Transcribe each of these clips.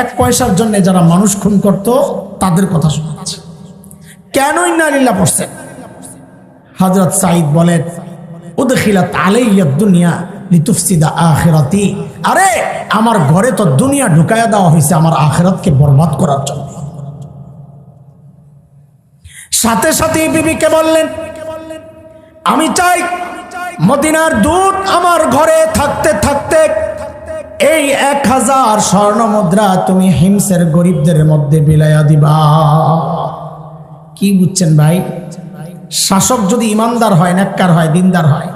এক পয়সার জন্য যারা মানুষ খুন করত তাদের কথা শোনাচ্ছে। কেন ইন্না লিল্লাহ পড়ছেন? হযরত সাঈদ বলেন, উদখিলাত আলাইয়া দুনিয়া লিতুফসিদা আখিরাতি। আরে আমার ঘরে তো দুনিয়া ঢুকায়া দেওয়া হয়েছে আমার আখিরাতকে বরবাদ করার জন্য। সাথে সাথে বিবিকে বললেন, আমি চাই মদিনার দূত আমার ঘরে থাকতে থাকতে এই 1000 স্বর্ণ মুদ্রা তুমি হিমসের গরিবদের মধ্যে বিলাইয়া দিবা। কি বুঝছেন ভাই? শাসক যদি ইমানদার হয়, নেককার হয়, দিনদার হয়,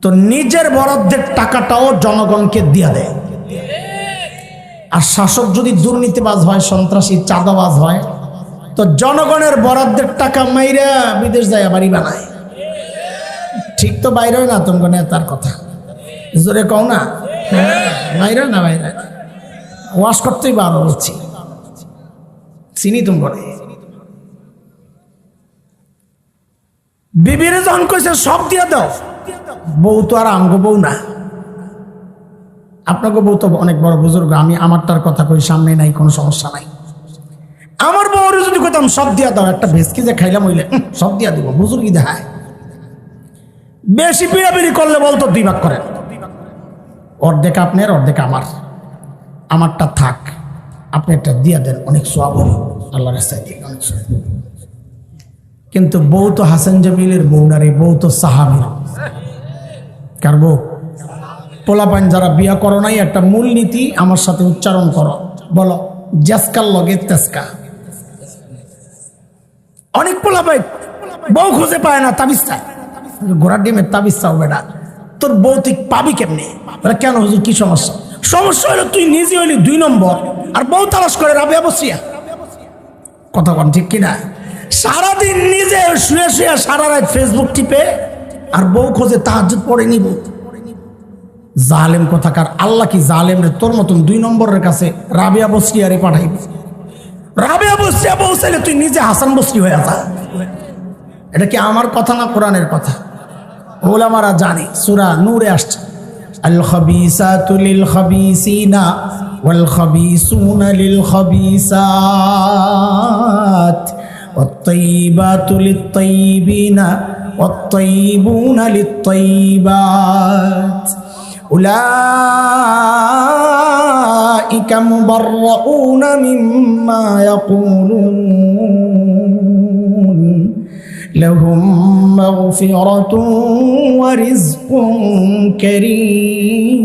তো নিজের বরাদ্দের টাকাটাও জনগণকে দিয়ে দেয়। আর শাসক যদি দুর্নীতিবাজ হয়, সন্ত্রাসী, চাঁদাবাজ হয়, তো জনগণের বরাদ্দের টাকা মাইরা বিদেশ যায় বাড়ি বানায়। ঠিক তো বাইরে না তোমার নেতার কথা জোরে কও না, বাইরে না বাইরে ওয়াশ করতেই বারো বলছি, চিনি তোমার। বিবিরে যখন কইছে সব দিয়া দাও, বউ তো আর আমগো বউ না, আপনাকে বউ তো অনেক বড় বুজুর্গ, আমি আমারটার কথা কই, সামনে নাই, কোনো সমস্যা নাই। আমার বউরে যদি কইতাম সব দিয়া দাও, একটা ভেসকি যে খাইলাম হইলে সব দিয়া দিব, বুজুর্গি দেখায়। বেশি পিড়াপিড়ি করলে বলতো 2 ভাগ করেন, অর্ধেক আপনার অর্ধেক আমার, আমারটা থাক, আপনি একটা দিয়া দেন, অনেক সওয়াব হলো আল্লাহর রাস্তায় দিয়ে, অনেক সওয়াব। কিন্তু বউ তো হাসান জামিলের বউ না রে, বউ তো সাহাবী। কার বউ? পোলাপান যারা বিয়া করো নাই, একটা মূল নীতি আমার সাথে উচ্চারণ করো, বলো জেসকার লগে তেসকা। অনেক পোলাপাই বউ খুঁজে পায় না, তাবিজ চায়, ঘোড়ার ডিমের তাবিজ চাও বেটা, তোর বউ তুই পাবি কেমনে? কেন হুজুর কি সমস্যা? সমস্যা হলো তুই নিজে হইলি 2 নম্বর, আর বউ তালাশ করে রাবিয়া বসিয়া। কথা বল ঠিক কিনা? সারাদিন নিজে শুয়ে শুয়ে সারা রাত ফেসবুক টিপে, আর বউ খোঁজে তাহাজ্জুদ পড়ে নিব। জালেম কথাকার। আল্লাহ কি জালেম রে তোর মতন 2 নম্বরের কাছে রাবিয়া বসরিয়া রে পাঠাইব? রাবিয়া বসরিয়া বউ চাইলে তুই নিজে হাসান বসরি হয়ে যা। এটা কি আমার কথা না কোরআনের কথা? ওলামারা জানে, সূরা নূরে আসছে, আল খাবিসাতু লিল খাবিসিনা ওয়াল খাবিসুনা লিল খাবিসাত ওয়াত তাইয়িবাতু লিত তাইয়িবিনা ওয়াত তাইয়িবুনা লিত তাইয়িবাত উলাইকা মুবাররাউনা মিম্মা ইয়াকুলুন লাহুম মাগফিরাতুন ওয়া রিজকুন কারীম।